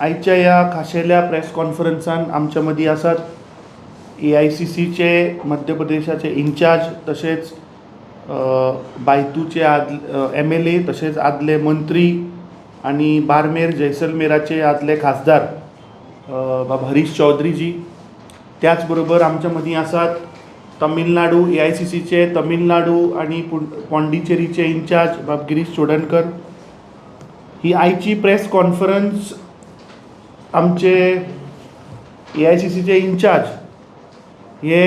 आयच्या ह्या खाशेल्या प्रेस कॉन्फरन्सान आमच्या मदीं आसात AICCचे मध्य प्रदेशाचे इन्चार्ज, तशेंच बायतूचे MLA, तशेंच आदले मंत्री आनी बारमेर जैसलमेराचे आदले खासदार बाब हरीश चौधरीजी. त्याच बरोबर आमच्या मदीं आसात तमिळनाडू AICCचे तमिळनाडू आनी पॉंडिचेरीचे इन्चार्ज बाब गिरीश चोडणकर. ही आयची प्रेस कॉन्फरन्स आमचे AICCचे इन्चार्ज हे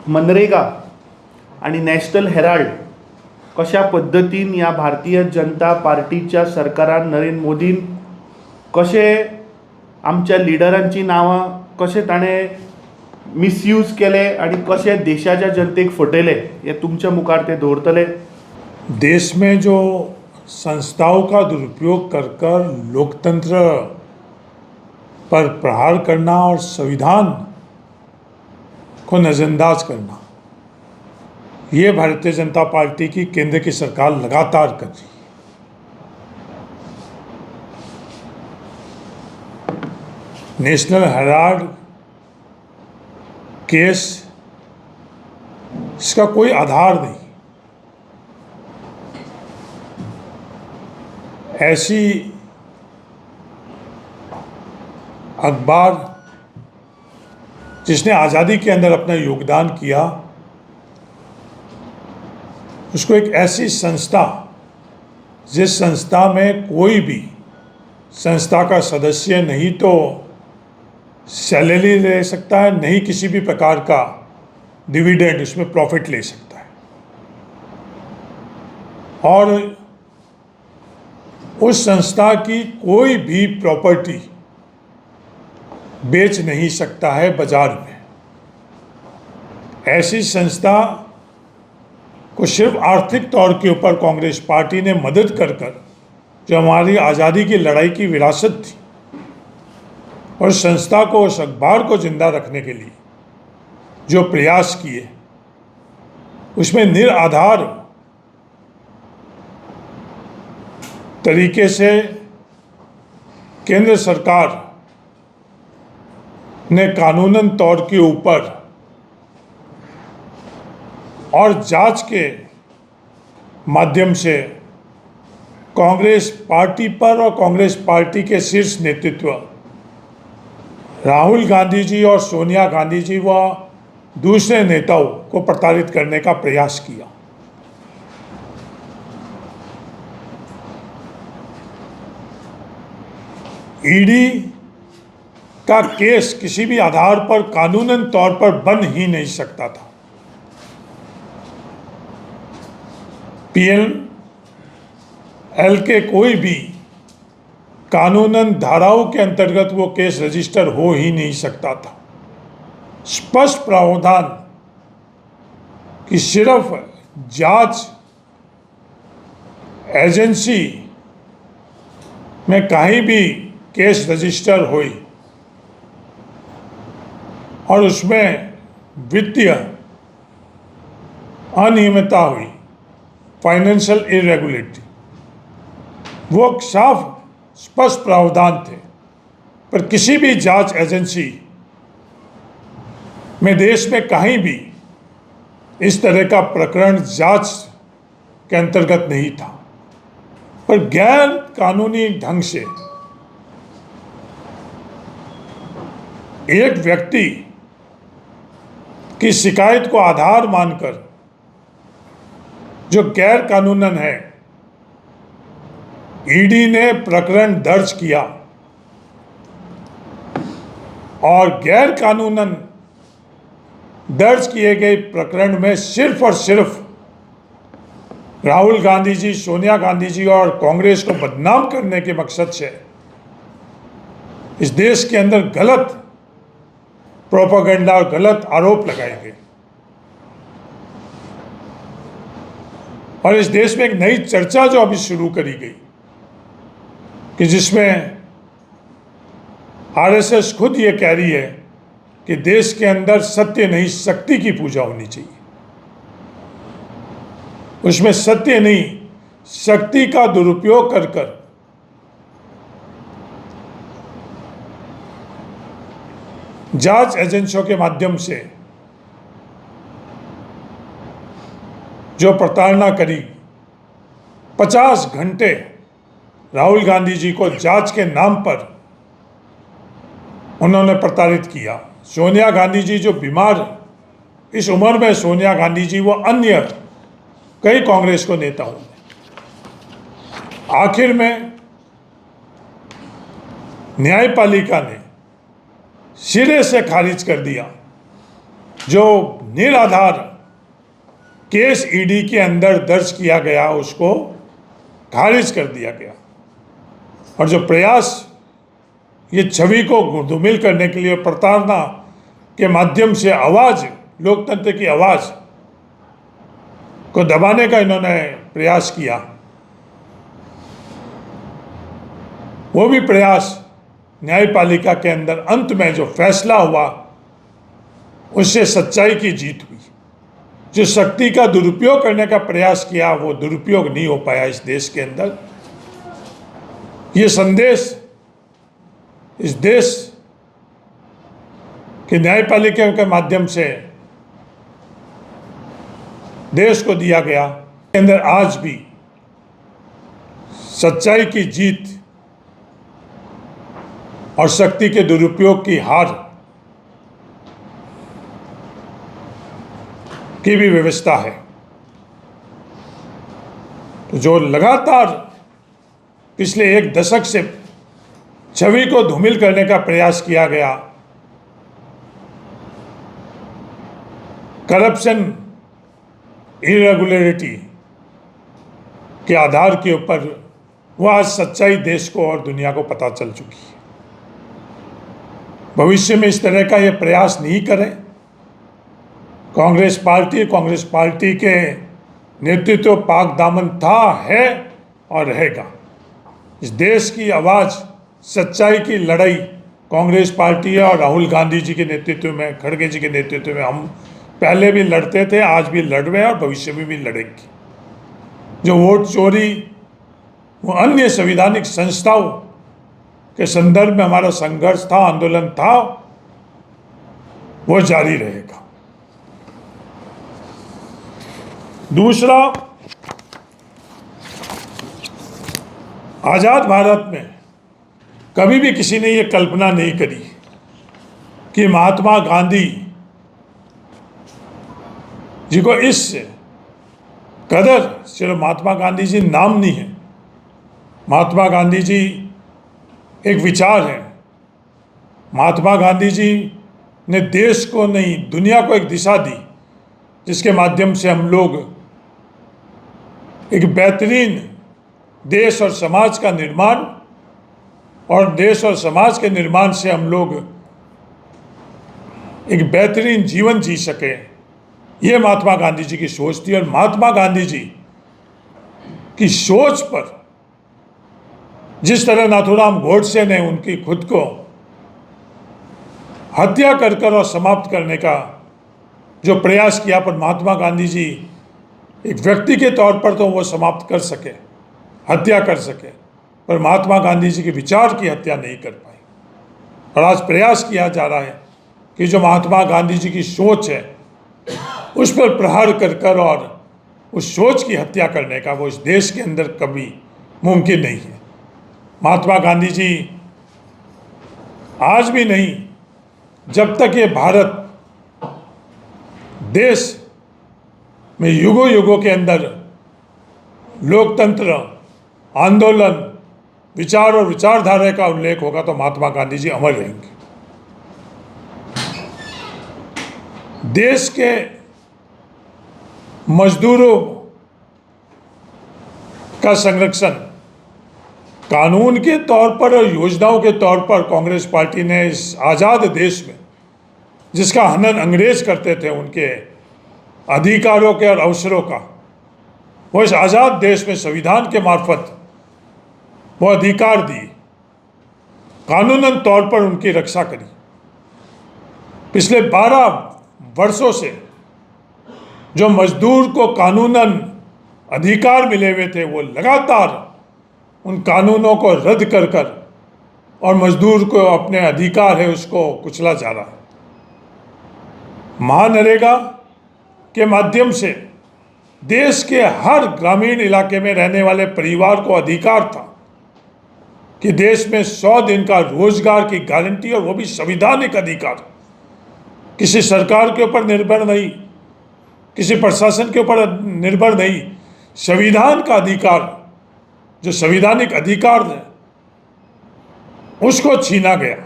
मनरेगा आनी नॅशनल हेराल्ड कशा पद्दतीन ह्या भारतीय जनता पार्टीच्या सरकारान नरेंद्र मोदीन कशें आमच्या लिडरांची नांवां कशें ताणें मिसयूज केले आनी कशें देशाच्या जनतेक फटयले हे तुमच्या मुखार ते दवरतले. देश में जो संस्थाओं का दुरुपयोग कर कर लोकतंत्र पर प्रहार करना और संविधान को नज़रअंदाज करना, ये भारतीय जनता पार्टी की केंद्र की सरकार लगातार कर रही है. नेशनल हेराल्ड केस, इसका कोई आधार नहीं. ऐसी अखबार जिसने आज़ादी के अंदर अपना योगदान किया, उसको एक ऐसी संस्था जिस संस्था में कोई भी संस्था का सदस्य नहीं तो सैलरी ले सकता है, नहीं किसी भी प्रकार का डिविडेंड उसमें प्रॉफिट ले सकता है, और उस संस्था की कोई भी प्रॉपर्टी बेच नहीं सकता है बाजार में. ऐसी संस्था को सिर्फ आर्थिक तौर के ऊपर कांग्रेस पार्टी ने मदद कर कर जो हमारी आज़ादी की लड़ाई की विरासत थी, और संस्था को, उस अखबार को जिंदा रखने के लिए जो प्रयास किए, उसमें निराधार तरीके से केंद्र सरकार ने कानूनन तौर के ऊपर और जांच के माध्यम से कांग्रेस पार्टी पर और कांग्रेस पार्टी के शीर्ष नेतृत्व राहुल गांधी जी और सोनिया गांधी जी व दूसरे नेताओं को प्रताड़ित करने का प्रयास किया. ईडी का केस किसी भी आधार पर कानूनन तौर पर बन ही नहीं सकता था. PNL के कोई भी कानूनन धाराओं के अंतर्गत वो केस रजिस्टर हो ही नहीं सकता था. स्पष्ट प्रावधान कि सिर्फ जांच एजेंसी में कहीं भी केस रजिस्टर हुई और उसमें वित्तीय अनियमितता हुई, फाइनेंशियल इरेगुलरिटी, वो साफ स्पष्ट प्रावधान थे. पर किसी भी जांच एजेंसी में देश में कहीं भी इस तरह का प्रकरण जांच के अंतर्गत नहीं था. पर गैर कानूनी ढंग से एक व्यक्ति की शिकायत को आधार मानकर जो गैर कानूनन है, ईडी ने प्रकरण दर्ज किया और गैर कानूनन दर्ज किए गए प्रकरण में सिर्फ और सिर्फ राहुल गांधी जी, सोनिया गांधी जी और कांग्रेस को बदनाम करने के मकसद से इस देश के अंदर गलत प्रोपेगेंडा और गलत आरोप लगाए गए, और इस देश में एक नई चर्चा जो अभी शुरू करी गई कि जिसमें RSS खुद ये कह रही है कि देश के अंदर सत्य नहीं शक्ति की पूजा होनी चाहिए. उसमें सत्य नहीं शक्ति का दुरुपयोग कर कर जांच एजेंसियों के माध्यम से जो प्रताड़ना करी, 50 घंटे राहुल गांधी जी को जांच के नाम पर उन्होंने प्रताड़ित किया। सोनिया गांधी जी जो बीमार, इस उम्र में सोनिया गांधी जी व अन्य कई कांग्रेस को नेताओं ने आखिर में न्यायपालिका ने सिरे से खारिज कर दिया। जो निराधार केस ईडी के अंदर दर्ज किया गया उसको खारिज कर दिया गया। और जो प्रयास ये छवि को धूमिल करने के लिए प्रताड़ना के माध्यम से आवाज़, लोकतंत्र की आवाज़ को दबाने का इन्होंने प्रयास किया, वो भी प्रयास न्यायपालिका के अंदर अंत में जो फैसला हुआ उससे सच्चाई की जीत हुई। जो शक्ति का दुरुपयोग करने का प्रयास किया वो दुरुपयोग नहीं हो पाया इस देश के अंदर। ये संदेश इस देश के न्यायपालिका के माध्यम से देश को दिया गया। के अंदर आज भी सच्चाई की जीत और शक्ति के दुरुपयोग की हार की भी व्यवस्था है। तो जो लगातार पिछले एक दशक से छवि को धूमिल करने का प्रयास किया गया, करप्शन, इरेगुलरिटी के आधार के ऊपर, वह आज सच्चाई देश को और दुनिया को पता चल चुकी है। भविष्य में इस तरह का ये प्रयास नहीं करें। कांग्रेस पार्टी के नेतृत्व पाक दामन था, है और रहेगा। इस देश की आवाज़, सच्चाई की लड़ाई कांग्रेस पार्टी है और राहुल गांधी जी के नेतृत्व में, खड़गे जी के नेतृत्व में हम पहले भी लड़ते थे, आज भी लड़ रहे हैं और भविष्य में भी लड़ेंगे। जो वोट चोरी, वो अन्य संवैधानिक संस्थाओं के संदर्भ में हमारा संघर्ष था, आंदोलन था, वो जारी रहेगा। दूसरा, आज़ाद भारत में कभी भी किसी ने ये कल्पना नहीं करी कि महात्मा गांधी जी को इस कदर, सिर्फ महात्मा गांधी जी नाम नहीं है, महात्मा गांधी जी एक विचार है। महात्मा गांधी जी ने देश को नहीं, दुनिया को एक दिशा दी जिसके माध्यम से हम लोग एक बेहतरीन देश और समाज का निर्माण, और देश और समाज के निर्माण से हम लोग एक बेहतरीन जीवन जी सके। ये महात्मा गांधी जी की सोच थी। और महात्मा गांधी जी की सोच पर जिस तरह नाथूराम गोडसे ने उनकी खुद को हत्या कर और समाप्त करने का जो प्रयास किया, पर महात्मा गांधी जी एक व्यक्ति के तौर पर तो वो समाप्त कर सके, हत्या कर सके, पर महात्मा गांधी जी के विचार की हत्या नहीं कर पाए। और आज प्रयास किया जा रहा है कि जो महात्मा गांधी जी की सोच है उस पर प्रहार कर और उस सोच की हत्या करने का वो इस देश के अंदर कभी मुमकिन नहीं है। महात्मा गांधी जी आज भी नहीं, जब तक ये भारत देश में युगों युगों के अंदर लोकतंत्र, आंदोलन, विचार और विचारधारा का उल्लेख होगा, तो महात्मा गांधी जी अमर रहेंगे। देश के मजदूरों का संरक्षण कानून के तौर पर और योजनाओं के तौर पर कांग्रेस पार्टी ने इस आज़ाद देश में, जिसका हनन अंग्रेज करते थे, उनके अधिकारों के और अवसरों का, वो इस आज़ाद देश में संविधान के मार्फत वो अधिकार दिए, कानूनन तौर पर उनकी रक्षा करी। पिछले 12 वर्षों से जो मजदूर को कानूनन अधिकार मिले हुए थे, वो लगातार उन कानूनों को रद्द कर और मजदूर को अपने अधिकार है उसको कुचला जा रहा है। महानरेगा के माध्यम से देश के हर ग्रामीण इलाके में रहने वाले परिवार को अधिकार था कि देश में 100 दिन का रोजगार की गारंटी, और वो भी संवैधानिक अधिकार, किसी सरकार के ऊपर निर्भर नहीं, किसी प्रशासन के ऊपर निर्भर नहीं, संविधान का अधिकार, जो संवैधानिक अधिकार है उसको छीना गया।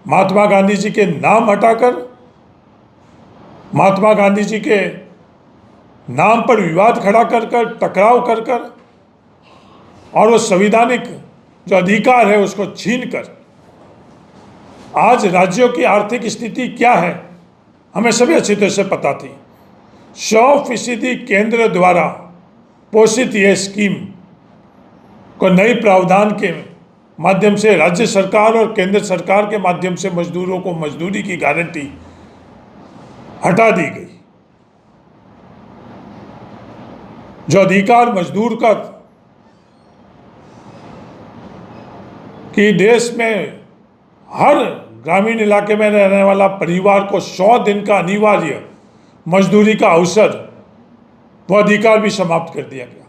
महात्मा गांधी जी के नाम हटाकर, महात्मा गांधी जी के नाम पर विवाद खड़ा कर कर, टकराव कर कर, और वो संवैधानिक जो अधिकार है उसको छीन कर आज राज्यों की आर्थिक स्थिति क्या है हमें सभी अच्छी तरह से पता थी। 100% केंद्र द्वारा पोषित ये स्कीम को नई प्रावधान के माध्यम से राज्य सरकार और केंद्र सरकार के माध्यम से मजदूरों को मजदूरी की गारंटी हटा दी गई। जो अधिकार मजदूर का कि देश में हर ग्रामीण इलाके में रहने वाला परिवार को 100 दिन का अनिवार्य मजदूरी का अवसर, वो अधिकार भी समाप्त कर दिया गया।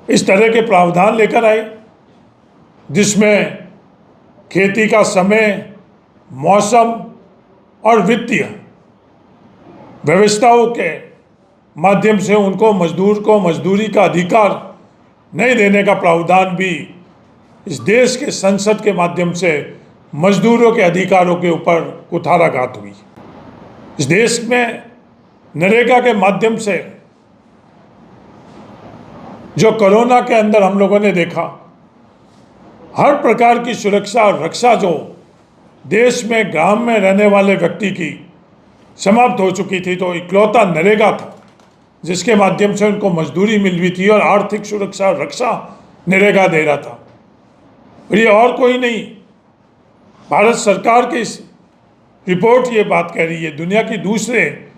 इस तरह के प्रावधान लेकर आए जिसमें खेती का समय, मौसम और वित्तीय व्यवस्थाओं के माध्यम से उनको मजदूर को मजदूरी का अधिकार नहीं देने का प्रावधान भी इस देश के संसद के माध्यम से मजदूरों के अधिकारों के ऊपर कुठाराघात हुई। इस देश में नरेगा के माध्यम से जो कोरोना के अंदर हम लोगों ने देखा, हर प्रकार की सुरक्षा और रक्षा जो देश में गांव में रहने वाले व्यक्ति की समाप्त हो चुकी थी, तो इकलौता नरेगा था जिसके माध्यम से उनको मजदूरी मिल रही थी और आर्थिक सुरक्षा और रक्षा नरेगा दे रहा था। और ये और कोई नहीं, भारत सरकार की इस रिपोर्ट ये बात कह रही है, दुनिया की दूसरे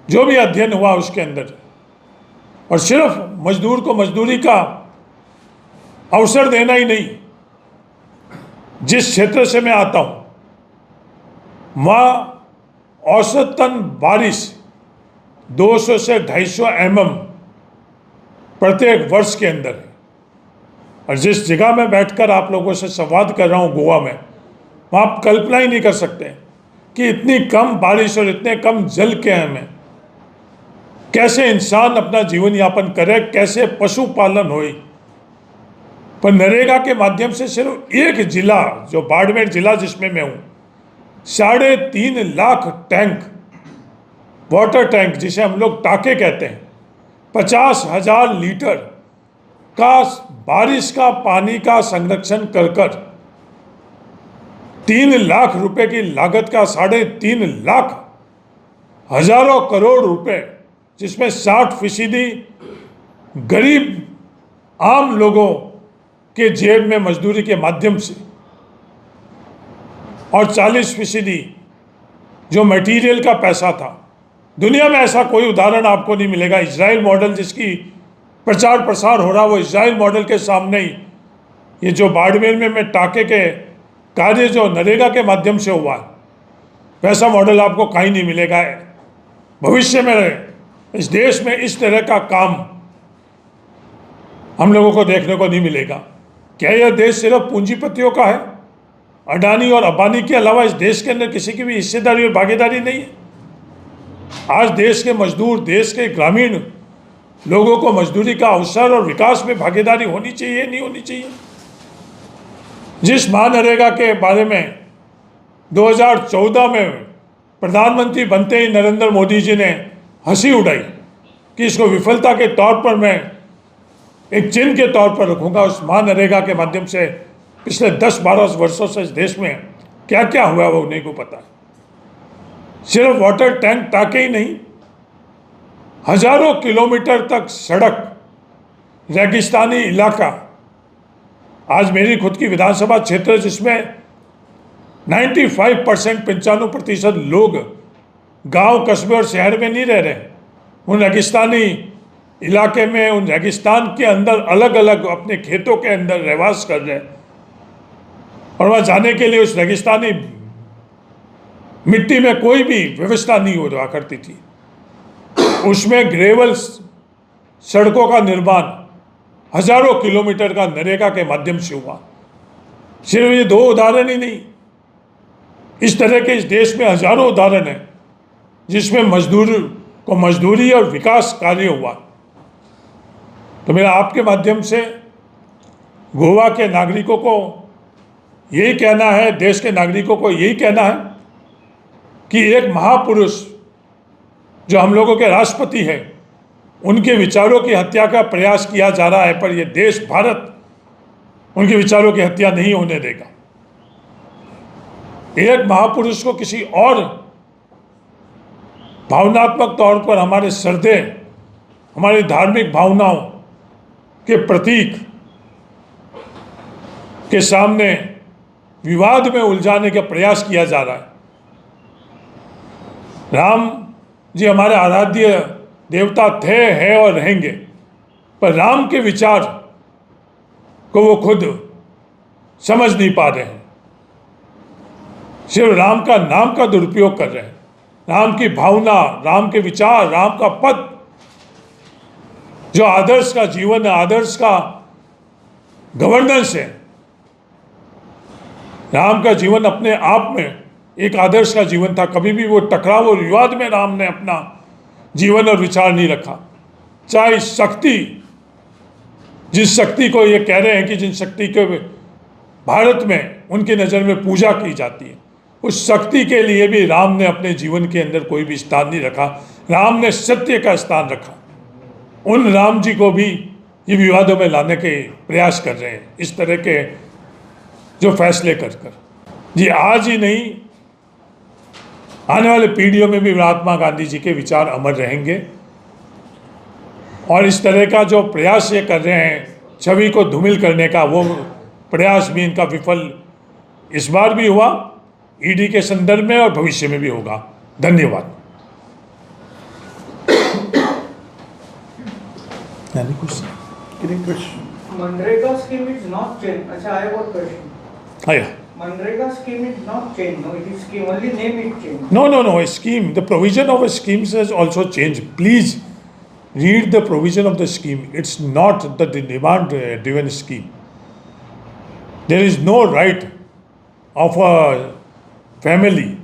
जो भी अध्ययन हुआ उसके अंदर। और सिर्फ मजदूर को मजदूरी का अवसर देना ही नहीं, जिस क्षेत्र से मैं आता हूँ वहाँ औसतन बारिश 200 से 250 mm प्रत्येक वर्ष के अंदर है। और जिस जगह में बैठकर आप लोगों से संवाद कर रहा हूँ गोवा में, वहाँ आप कल्पना ही नहीं कर सकते कि इतनी कम बारिश और इतने कम जल के में कैसे इंसान अपना जीवन यापन करे, कैसे पशुपालन होए। पर नरेगा के माध्यम से सिर्फ एक जिला, जो बाड़मेर जिला जिसमें मैं हूँ, 3.5 लाख टैंक, वाटर टैंक जिसे हम लोग टाके कहते हैं, 50,000 लीटर का बारिश का पानी का संरक्षण कर कर 3 लाख रुपए की लागत का 3.5 लाख हजारों करोड़ रुपए, जिसमें 60% गरीब आम लोगों के जेब में मजदूरी के माध्यम से और 40% जो मटेरियल का पैसा था। दुनिया में ऐसा कोई उदाहरण आपको नहीं मिलेगा। इजराइल मॉडल जिसकी प्रचार प्रसार हो रहा, वो इजराइल मॉडल के सामने ही ये जो बाड़मेर में मैं टाके के कार्य जो नरेगा के माध्यम से हुआ है, वैसा मॉडल आपको कहीं नहीं मिलेगा। भविष्य में इस देश में इस तरह का काम हम लोगों को देखने को नहीं मिलेगा। क्या यह देश सिर्फ पूंजीपतियों का है? अडानी और अंबानी के अलावा इस देश के अंदर किसी की भी हिस्सेदारी और भागीदारी नहीं है। आज देश के मजदूर, देश के ग्रामीण लोगों को मजदूरी का अवसर और विकास में भागीदारी होनी चाहिए, नहीं होनी चाहिए। जिस महानरेगा के बारे में 2014 में प्रधानमंत्री बनते ही नरेंद्र मोदी जी ने हंसी उड़ाई कि इसको विफलता के तौर पर मैं एक चिन्ह के तौर पर रखूंगा, उस महानरेगा के माध्यम से पिछले 10-12 वर्षों से इस देश में क्या क्या हुआ वो उन्हीं को पता है। सिर्फ वाटर टैंक टाके ही नहीं, हजारों किलोमीटर तक सड़क, रेगिस्तानी इलाका। आज मेरी खुद की विधानसभा क्षेत्र जिसमें 95% लोग गांव, कस्बे और शहर में नहीं रह रहे, उन रेगिस्तानी इलाके में, उन रेगिस्तान के अंदर अलग अलग अपने खेतों के अंदर रहवास कर रहे हैं। और वहाँ जाने के लिए उस रेगिस्तानी मिट्टी में कोई भी व्यवस्था नहीं हो रहा करती थी, उसमें ग्रेवल सड़कों का निर्माण हजारों किलोमीटर का नरेगा के माध्यम से हुआ। सिर्फ ये 2 उदाहरण ही नहीं, इस तरह के इस देश में हजारों उदाहरण हैं जिसमें मजदूर को मजदूरी और विकास कार्य हुआ। तो मेरा आपके माध्यम से गोवा के नागरिकों को यही कहना है, देश के नागरिकों को यही कहना है कि एक महापुरुष जो हम लोगों के राष्ट्रपति हैं, उनके विचारों की हत्या का प्रयास किया जा रहा है, पर यह देश भारत उनके विचारों की हत्या नहीं होने देगा। एक महापुरुष को किसी और भावनात्मक तौर पर हमारे श्रद्धे, हमारी धार्मिक भावनाओं के प्रतीक के सामने विवाद में उलझाने का प्रयास किया जा रहा है। राम जी हमारे आराध्य देवता थे, हैं और रहेंगे, पर राम के विचार को वो खुद समझ नहीं पा रहे हैं, सिर्फ राम का नाम का दुरुपयोग कर रहे हैं। राम की भावना, राम के विचार, राम का पद, जो आदर्श का जीवन है, आदर्श का गवर्नेंस है। राम का जीवन अपने आप में एक आदर्श का जीवन था। कभी भी वो टकराव और विवाद में राम ने अपना जीवन और विचार नहीं रखा। चाहे शक्ति, जिस शक्ति को ये कह रहे हैं कि जिन शक्ति के भारत में उनकी नज़र में पूजा की जाती है, उस शक्ति के लिए भी राम ने अपने जीवन के अंदर कोई भी स्थान नहीं रखा। राम ने सत्य का स्थान रखा। उन राम जी को भी ये विवादों में लाने के प्रयास कर रहे हैं, इस तरह के जो फैसले कर जी। आज ही नहीं, आने वाले पीढ़ियों में भी महात्मा गांधी जी के विचार अमर रहेंगे। और इस तरह का जो प्रयास ये कर रहे हैं छवि को धूमिल करने का, वो प्रयास भी इनका विफल इस बार भी हुआ, ईडी के संदर्भ में और भविष्य में भी होगा। धन्यवाद। MNREGA scheme is not changed. अच्छा, I have a question. Yeah. MNREGA scheme is not changed. No, it is scheme. Only name is changed. No. A scheme. The provision of a scheme has also changed. Please read the provision of the scheme. It's not the demand-driven scheme. There is no right of a family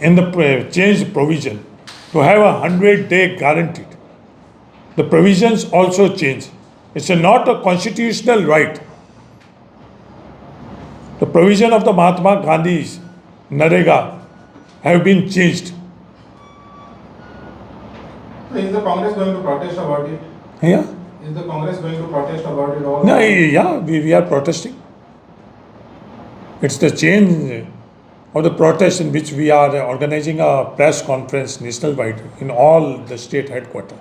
in the changed provision to have a 100-day guaranteed. The provisions also change. It's not a constitutional right. The provision of the Mahatma Gandhi's Narega have been changed. Is the Congress going to protest about it? Yeah? Is the Congress going to protest about it all? No, yeah, we are protesting. It's the change of the protest in which we are organizing a press conference national-wide in all the state headquarters.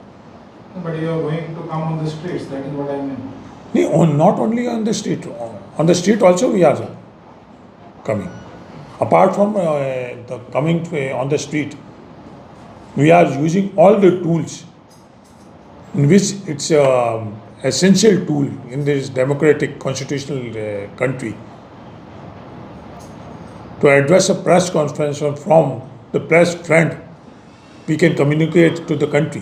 But you are going to come on the streets, that is what I mean. No, not only on the street. On the street also we are coming. Apart from the coming on the street, we are using all the tools in which it's an essential tool in this democratic constitutional country to address a press conference from the press front. We can communicate to the country.